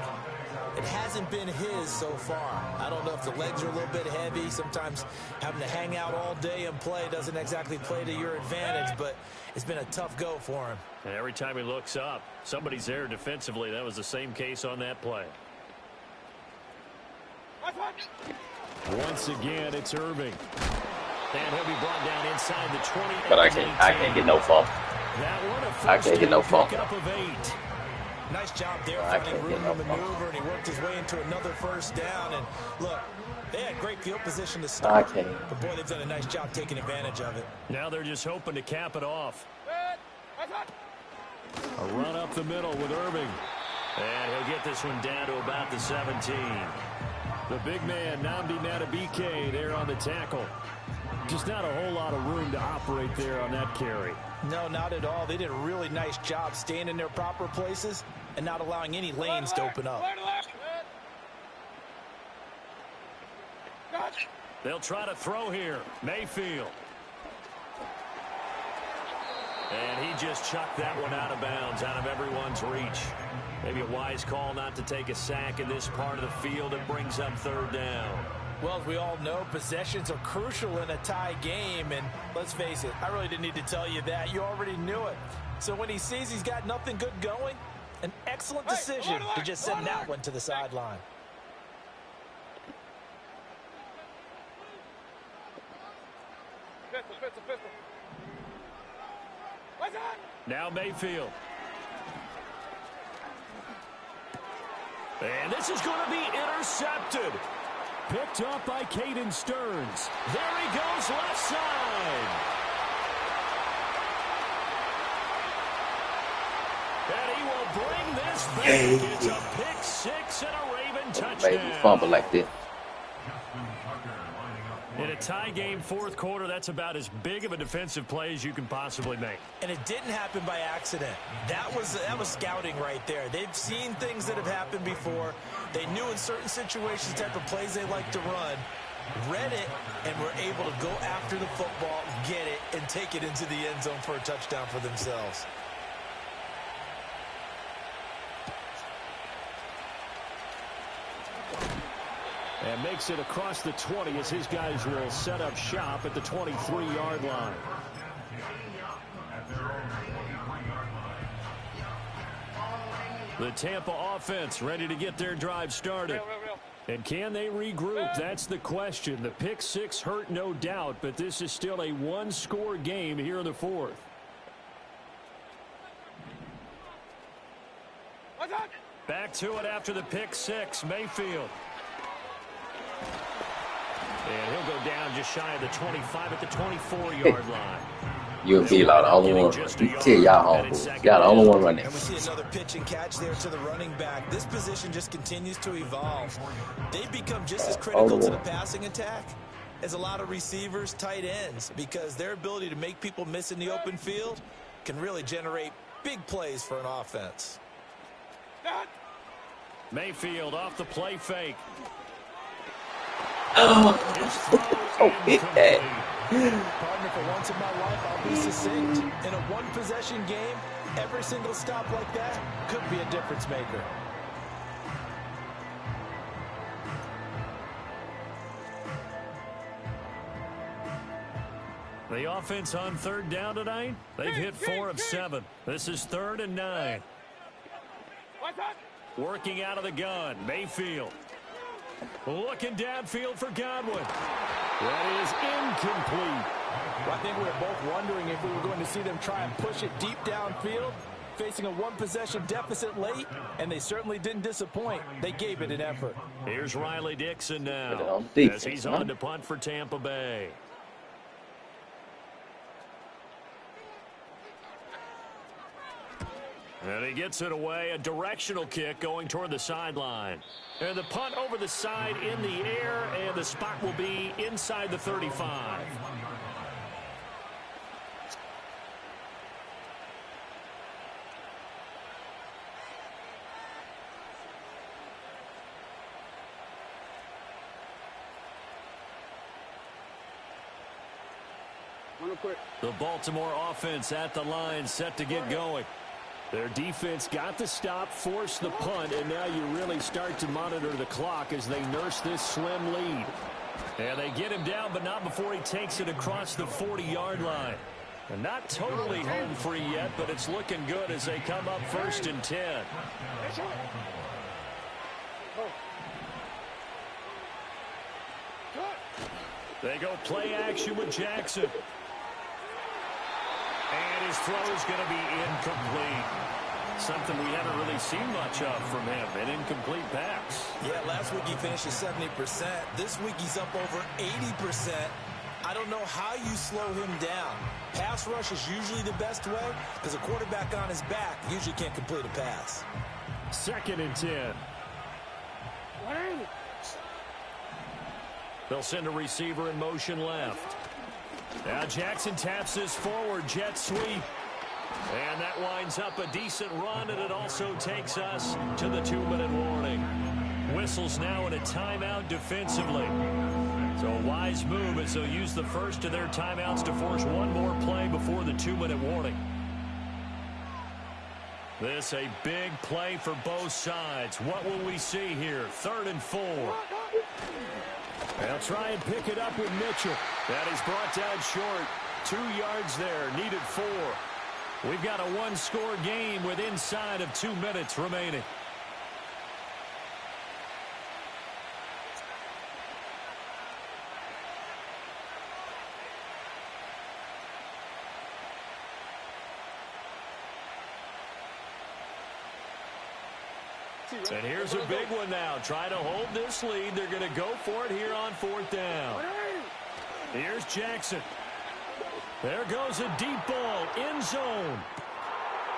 It hasn't been his so far. I don't know if the legs are a little bit heavy. Sometimes having to hang out all day and play doesn't exactly play to your advantage, but it's been a tough go for him. And every time he looks up, somebody's there defensively. That was the same case on that play. Once again, it's Irving. And he'll be brought down inside the 20. But I can't get no fumble. I can't get no fumble. Nice job there finding room to maneuver, and he worked his way into another first down. And look, they had great field position to start. But boy, they've done a nice job taking advantage of it. Now they're just hoping to cap it off. A run up the middle with Irving. And he'll get this one down to about the 17. The big man, Nnamdi Madubuike, there on the tackle. Just not a whole lot of room to operate there on that carry. No, not at all. They did a really nice job staying in their proper places and not allowing any lanes to open up. They'll try to throw here. Mayfield. And he just chucked that one out of bounds, out of everyone's reach. Maybe a wise call not to take a sack in this part of the field. It brings up 3rd down. Well, as we all know, possessions are crucial in a tie game, and let's face it, I really didn't need to tell you that. You already knew it. So when he sees he's got nothing good going, an excellent decision to just send that one to the sideline. Now Mayfield. And this is going to be intercepted. Picked up by Caden Stearns. There he goes left side. And he will bring this back. It's a pick 6 and a Raven touchdown. Maybe fumble like this. In a tie game, fourth quarter, that's about as big of a defensive play as you can possibly make. And it didn't happen by accident. That was scouting right there. They've seen things that have happened before. They knew in certain situations the type of plays they like to run, read it, and were able to go after the football, get it, and take it into the end zone for a touchdown for themselves. And makes it across the 20 as his guys will set up shop at the 23-yard line. The Tampa offense ready to get their drive started. And can they regroup? That's the question. The pick six hurt, no doubt, but this is still a one-score game here in the fourth. Back to it after the pick six, Mayfield. And he'll go down just shy of the 25 at the 24-yard line. You'll be like the only one. Tell y'all homeboys. Y'all the only one running. And we see another pitch and catch there to the running back. This position just continues to evolve. They've become just as critical to the passing attack as a lot of receivers, tight ends, because their ability to make people miss in the open field can really generate big plays for an offense. Mayfield off the play fake. Hit that. Partner, for once in my life, I'll be succinct. In a one-possession game, every single stop like that could be a difference maker. The offense on third down tonight, they've hit 4 of 7. This is 3rd and 9. Working out of the gun, Mayfield. Looking downfield for Godwin. That is incomplete. Well, I think we were both wondering if we were going to see them try and push it deep downfield, facing a one-possession deficit late, and they certainly didn't disappoint. They gave it an effort. Here's Riley Dixon now, as he's on to punt for Tampa Bay. And he gets it away, a directional kick going toward the sideline. And the punt over the side in the air, and the spot will be inside the 35. The Baltimore offense at the line, set to get going. Their defense got the stop, forced the punt, and now you really start to monitor the clock as they nurse this slim lead. And they get him down, but not before he takes it across the 40-yard line. And not totally home free yet, but it's looking good as they come up 1st and 10. They go play action with Jackson. And his throw is going to be incomplete. Something we haven't really seen much of from him, an incomplete pass. Yeah, last week he finished at 70%. This week he's up over 80%. I don't know how you slow him down. Pass rush is usually the best way because a quarterback on his back usually can't complete a pass. 2nd and 10. They'll send a receiver in motion left. Now Jackson taps this forward, jet sweep. And that winds up a decent run, and it also takes us to the 2-minute warning. Whistles now in a timeout defensively. So a wise move as they'll use the first of their timeouts to force one more play before the 2-minute warning. This a big play for both sides. What will we see here? 3rd and 4. They'll try and pick it up with Mitchell. That is brought down short. 2 yards there, needed 4. We've got a one-score game with inside of 2 minutes remaining. And here's a big one now. Try to hold this lead. They're going to go for it here on 4th down. Here's Jackson. There goes a deep ball, end zone.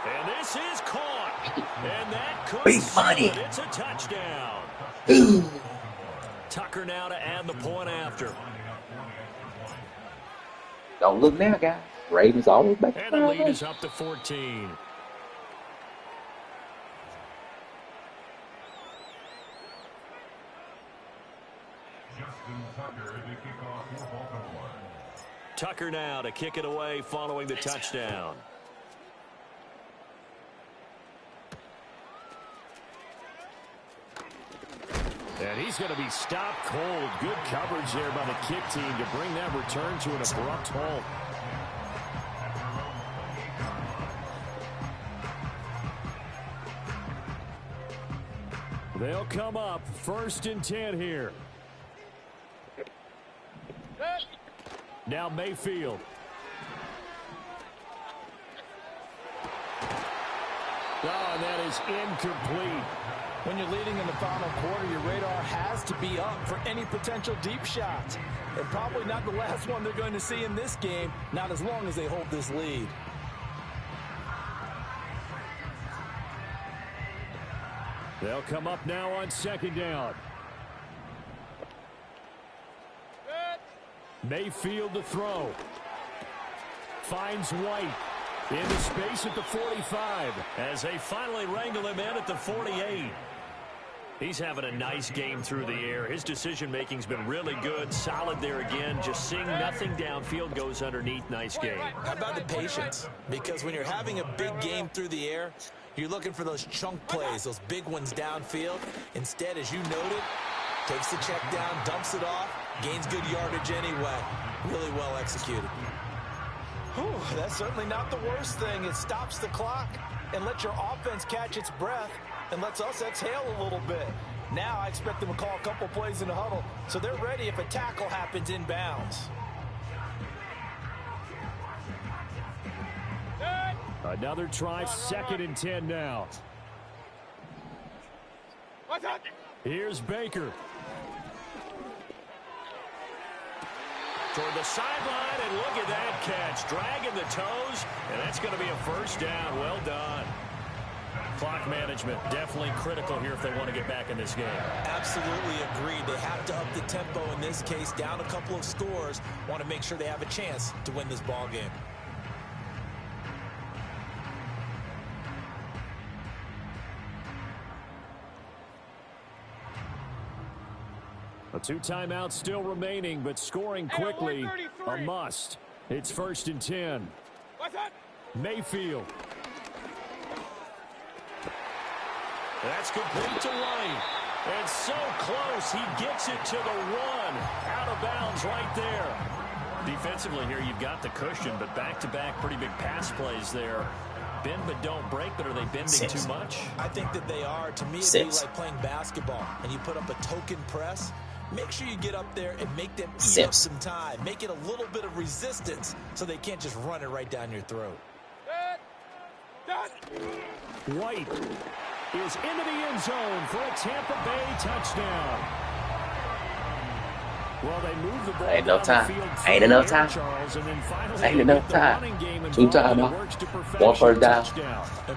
And this is caught. And that could be funny. It's a touchdown. Tucker now to add the point after. Don't look now, guys. Ravens always back. And the lead is up to 14. Tucker now to kick it away following the touchdown. And he's going to be stopped cold. Good coverage there by the kick team to bring that return to an abrupt halt. They'll come up 1st and 10 here. Now Mayfield. Oh, and that is incomplete. When you're leading in the final quarter, your radar has to be up for any potential deep shots. And probably not the last one they're going to see in this game, not as long as they hold this lead. They'll come up now on 2nd down. Mayfield to throw. Finds White. Into space at the 45 as they finally wrangle him in at the 48. He's having a nice game through the air. His decision-making's been really good. Solid there again. Just seeing nothing downfield goes underneath. Nice game. How about the patience? Because when you're having a big game through the air, you're looking for those chunk plays, those big ones downfield. Instead, as you noted, takes the check down, dumps it off, gains good yardage anyway. Really well executed. Whew, that's certainly not the worst thing. It stops the clock and lets your offense catch its breath and lets us exhale a little bit. Now I expect them to call a couple plays in the huddle so they're ready if a tackle happens inbounds. Another try, 2nd and 10 now. Here's Baker. Toward the sideline, and look at that catch. Dragging the toes, and that's going to be a 1st down. Well done. Clock management, definitely critical here if they want to get back in this game. Absolutely agreed. They have to up the tempo in this case, down a couple of scores. Want to make sure they have a chance to win this ball game. A 2 timeouts still remaining, but scoring quickly a must. It's 1st and 10. Mayfield. That's complete to White. And so close, he gets it to the 1. Out of bounds right there. Defensively here, you've got the cushion, but back-to-back pretty big pass plays there. Bend but don't break, but are they bending too much? I think that they are. To me, it'd be like playing basketball, and you put up a token press. Make sure you get up there and make them eat up some time. Make it a little bit of resistance so they can't just run it right down your throat. White is into the end zone for a Tampa Bay touchdown. Well, they move the ball. Ain't no time. Ain't enough time. Ain't enough time. 2 timeouts. 1 first down.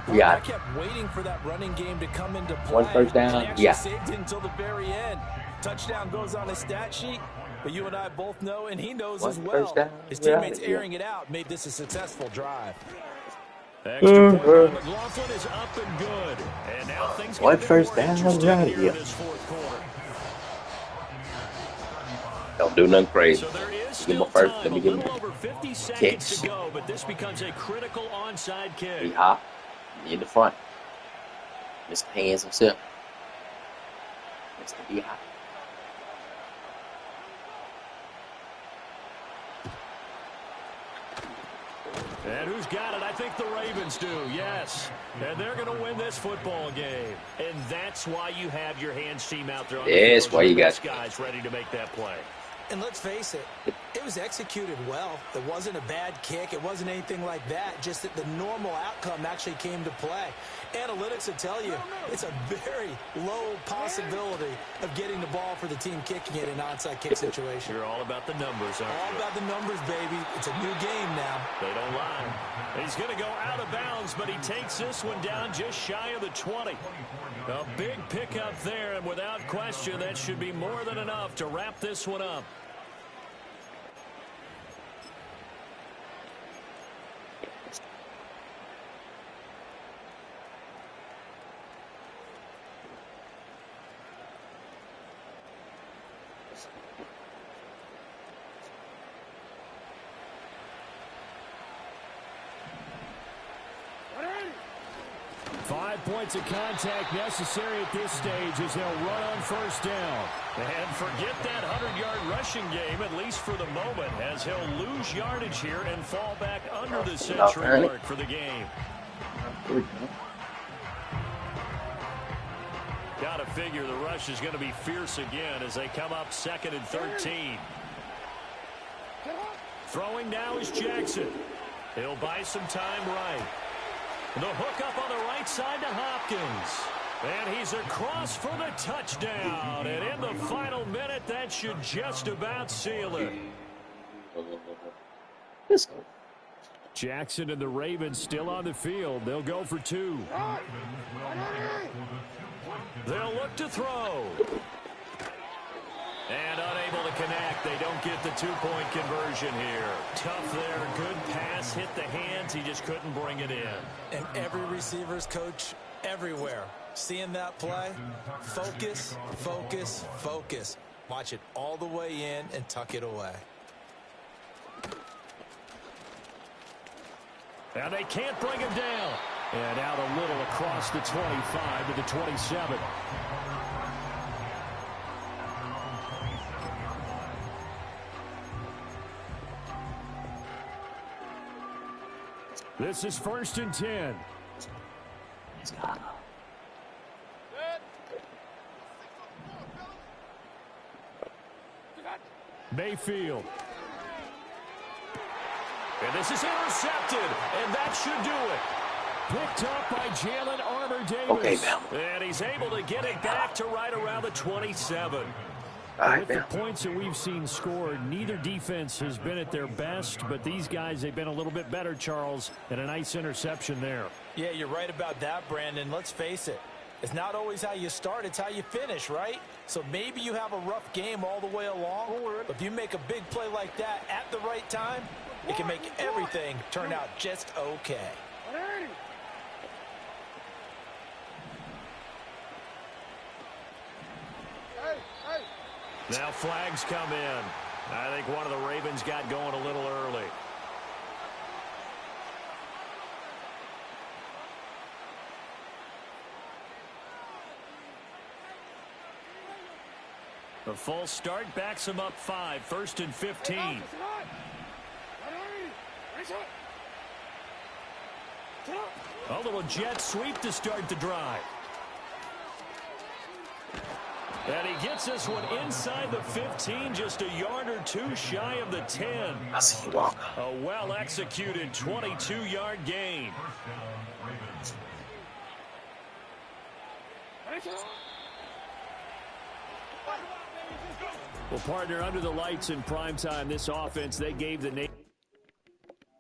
We got I kept waiting for that running game to come into play. 1 first down. Yeah. Saved it until the very end. Touchdown goes on his stat sheet, but you and I both know, and he knows as well. His teammates airing it out made this a successful drive. Extra point. McLaughlin is up and good. And now things get 1 first down. out here in this 4th quarter. Don't do nothing crazy. So there is Give him still a first. time, Let me a give him little over 50 seconds kicks. to go, but this becomes a critical onside kick. He hop in the front. Mr. Hands himself. Mr. D-Hop. And who's got it? I think the Ravens do, yes. And they're going to win this football game. And that's why you have your hands team out there on the Yes, field. why you got guys ready to make that play. And let's face it, it was executed well. It wasn't a bad kick. It wasn't anything like that. Just that the normal outcome actually came to play. Analytics will tell you it's a very low possibility of getting the ball for the team kicking it in an onside kick situation. You're all about the numbers, aren't you? All about the numbers, baby. It's a new game now. They don't lie. He's going to go out of bounds, but he takes this one down just shy of the 20. A big pickup there, and without question, that should be more than enough to wrap this one up. 5 points of contact necessary at this stage as they'll run on first down. And forget that 100-yard rushing game, at least for the moment, as he'll lose yardage here and fall back under the century mark for the game. Got to figure the rush is going to be fierce again as they come up 2nd and 13. Throwing now is Jackson. He'll buy some time right. The hook up on the right side to Hopkins. And he's across for the touchdown. And in the final minute, that should just about seal it. Let's go. Jackson and the Ravens still on the field. They'll go for 2. They'll look to throw. And unable to connect. They don't get the 2-point conversion here. Tough there. Good pass. Hit the hands. He just couldn't bring it in. And every receiver's coach everywhere. Seeing that play, focus, focus, focus. Watch it all the way in and tuck it away. And they can't bring him down. And out a little across the 25 to the 27. This is 1st and 10. Mayfield. And this is intercepted, and that should do it. Picked up by Jalen Armour-Davis. Okay, Bell. And he's able to get it back to right around the 27. With the points that we've seen scored, neither defense has been at their best, but these guys, they've been a little bit better, Charles, and a nice interception there. Yeah, you're right about that, Brandon. Let's face it. It's not always how you start, it's how you finish, right? So maybe you have a rough game all the way along, but if you make a big play like that at the right time, it can make everything turn out just okay. Now flags come in. I think one of the Ravens got going a little early. The full start backs him up 5, 1st and 15. A little jet sweep to start the drive. And he gets this one inside the 15, just a yard or two shy of the 10. I see you walk. A well-executed 22-yard gain. Well, partner, under the lights in primetime, this offense, they gave the nation